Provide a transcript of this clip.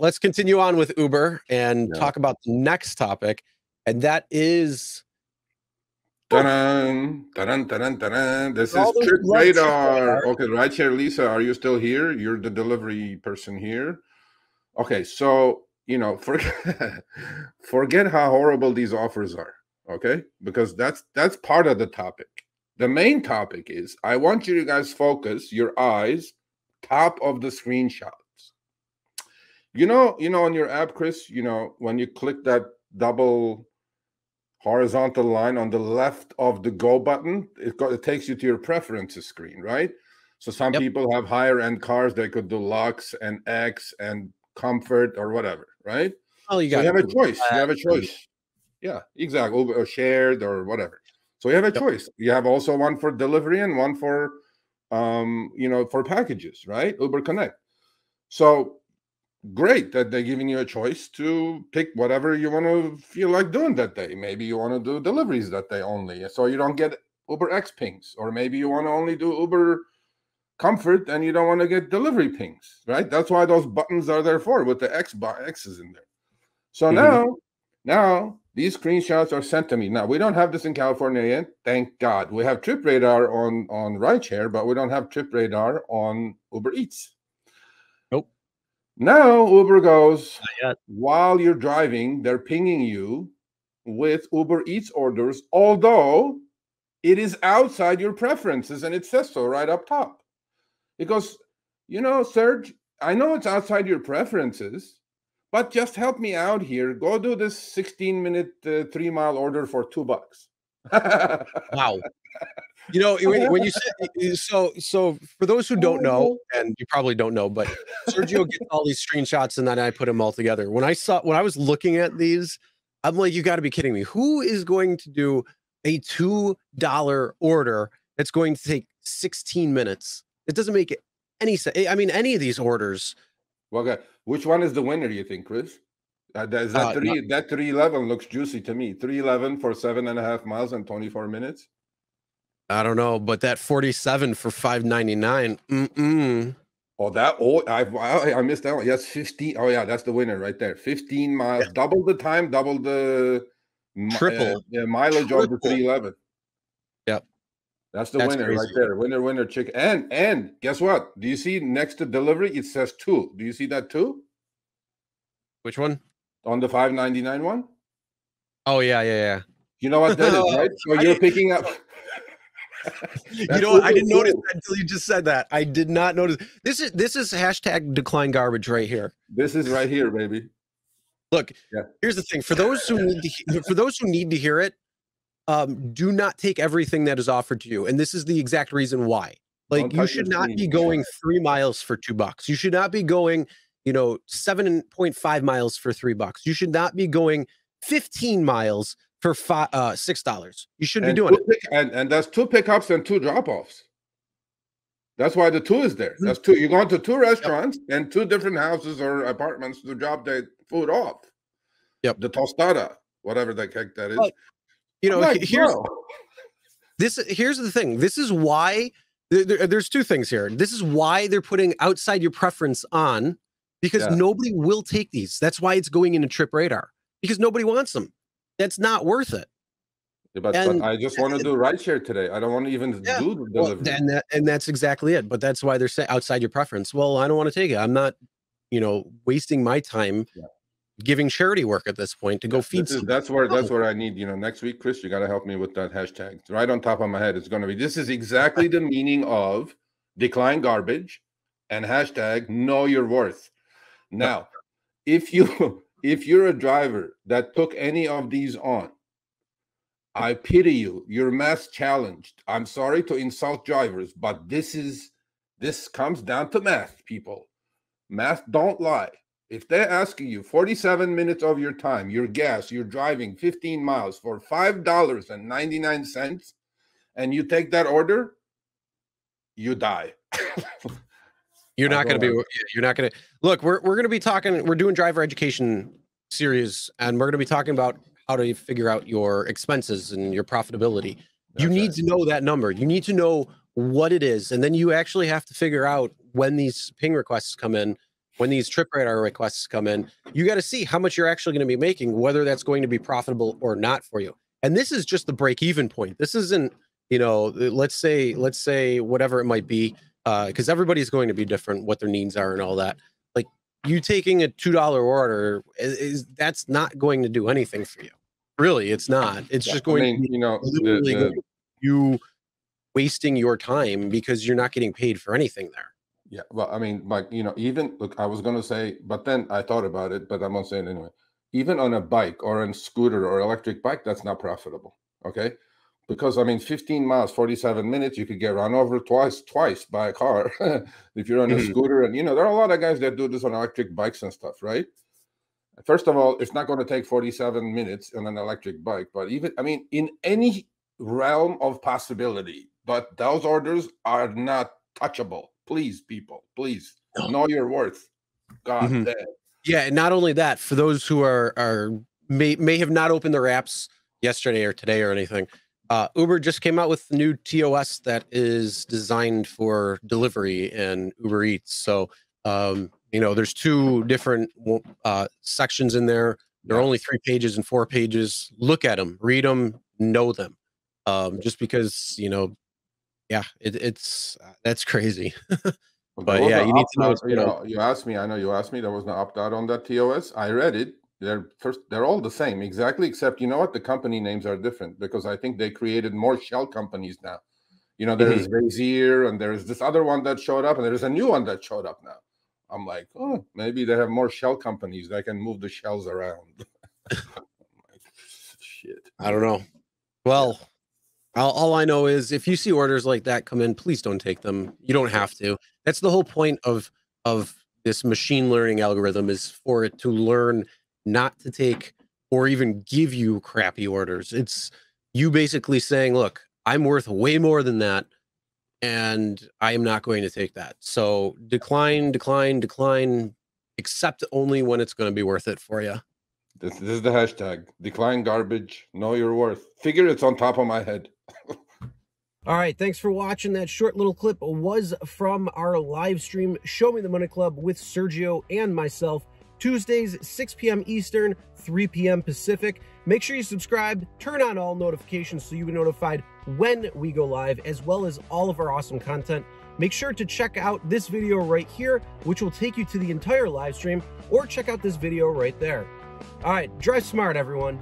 let's continue on with Uber and Yeah. talk about the next topic, and that is Ta-da! Ta-da, ta-da, ta-da. This all is those Trip who love Trip Radar. Radar. Okay, RideShare Lisa, are you still here? You're the delivery person here. Okay, so forget how horrible these offers are. Okay, because that's part of the topic. The main topic is I want you guys focus your eyes top of the screenshots. On your app, Chris, when you click that double horizontal line on the left of the go button, it takes you to your preferences screen, right? So some people have higher end cars, they could do Lux and X and Comfort or whatever, right? Oh, you So got you have a Uber choice. You Black have a and- choice. Yeah, exactly. Uber or shared or whatever. So you have a choice. You have also one for delivery and one for for packages, right? Uber Connect. So great that they're giving you a choice to pick whatever you want to feel like doing that day. Maybe you want to do deliveries that day only, so you don't get Uber X pings, or maybe you want to only do Uber Comfort and you don't want to get delivery pings, right? That's why those buttons are there for, with the X's in there. So now these screenshots are sent to me. Now we don't have this in California yet, thank God. We have Trip Radar on RideShare, but we don't have Trip Radar on Uber Eats. Now Uber goes, while you're driving, they're pinging you with Uber Eats orders, although it is outside your preferences, and it says so right up top. It goes, Serge, I know it's outside your preferences, but just help me out here. Go do this 16-minute 3-mile order for $2. Wow. When you said so for those who don't know, and you probably don't know, but Sergio gets all these screenshots and then I put them all together. When I was looking at these, I'm like, you got to be kidding me. Who is going to do a $2 order that's going to take 16 minutes? It doesn't make any sense. I mean, any of these orders. Well, which one is the winner, you think, Chris? That 311 looks juicy to me. 311 for 7.5 miles and 24 minutes. I don't know, but that 47 for $5.99. Oh, I missed that one. Yes, 15. Oh yeah, that's the winner right there. 15 miles, double the time, double the triple mileage of the 311. Yep, that's the winner right there. Winner, chicken. And guess what? Do you see next to delivery it says 2? Do you see that 2? Which one? On the $5.99 one? Oh yeah. You know what that is, right? So you're picking up. You know what? I didn't notice that until you just said that. I did not notice. This is hashtag decline garbage right here. This is right here, baby. Look, here's the thing. For those who need to hear it, do not take everything that is offered to you. And this is the exact reason why. Like, you should not be going 3 miles for $2. You should not be going, 7.5 miles for $3. You should not be going 15 miles for $6. You should be doing it. And that's 2 pickups and 2 drop-offs. That's why the 2 is there. That's 2. You're going to 2 restaurants and 2 different houses or apartments to drop the food off. Yep. The tostada, whatever the heck that is. But, here's the thing. This is why there's 2 things here. This is why they're putting outside your preference on, because nobody will take these. That's why it's going into Trip Radar, because nobody wants them. That's not worth it. Yeah, but I just want to do RideShare today. I don't want to even do the delivery. Well, and that's exactly it. But that's why they're saying outside your preference. Well, I don't want to take it. I'm not, wasting my time giving charity work at this point to go feed. That's where I need. Next week, Chris, you got to help me with that hashtag. Right on top of my head, it's going to be. This is exactly the meaning of decline garbage and hashtag know your worth. Now, if you're a driver that took any of these on, I pity you. You're math challenged. I'm sorry to insult drivers, but this comes down to math, people. Math don't lie. If they're asking you 47 minutes of your time, your gas, you're driving 15 miles for $5.99, and you take that order, you die. You're not going to look. We're going to be talking. We're doing driver education series, and we're going to be talking about how to figure out your expenses and your profitability. You need to know that number. You need to know what it is, and then you actually have to figure out when these ping requests come in. when these trip radar requests come in, you got to see how much you're actually going to be making, whether that's going to be profitable or not for you. And this is just the break-even point. This isn't, you know, let's say whatever it might be, because everybody's going to be different, what their needs are and all that. Like you taking a $2 order that's not going to do anything for you. Really, it's not. It's just going to be, you know, you wasting your time because you're not getting paid for anything there. Yeah, well, I mean, like, you know, even look, I was gonna say, but then I thought about it, but I'm gonna say it anyway. Even on a bike or a scooter or electric bike, that's not profitable. Okay, because I mean, 15 miles, 47 minutes, you could get run over twice by a car if you're on a scooter. And you know, there are a lot of guys that do this on electric bikes and stuff, right? First of all, it's not going to take 47 minutes on an electric bike, but even, I mean, in any realm of possibility, but those orders are not touchable. Please, people, please know your worth. God damn. Yeah, and not only that, for those who may have not opened their apps yesterday or today or anything, Uber just came out with the new TOS that is designed for delivery and Uber Eats. So, you know, there's 2 different sections in there. There are only 3 pages and 4 pages. Look at them, read them, know them. Just because, you know, yeah, that's crazy. But yeah, you need to know. You know, you asked me. I know you asked me. There was no opt out on that TOS. I read it. They're all the same exactly, except you know what? The company names are different because I think they created more shell companies now. You know, there is Razier and there's this other one that showed up, and there's a new one that showed up now. I'm like, oh, maybe they have more shell companies that can move the shells around. Like, shit. I don't know. Well. All I know is if you see orders like that come in, please don't take them. You don't have to. That's the whole point of this machine learning algorithm, is for it to learn not to take or even give you crappy orders. It's you basically saying, look, I'm worth way more than that, and I am not going to take that. So decline, accept only when it's going to be worth it for you. This is the hashtag. Decline garbage. Know your worth. Figure it's on top of my head. All right. Thanks for watching. That short little clip was from our live stream, Show Me the Money Club with Sergio and myself. Tuesdays, 6 p.m. Eastern, 3 p.m. Pacific. Make sure you subscribe, turn on all notifications so you'll be notified when we go live, as well as all of our awesome content. Make sure to check out this video right here, which will take you to the entire live stream, or check out this video right there. All right, drive smart, everyone.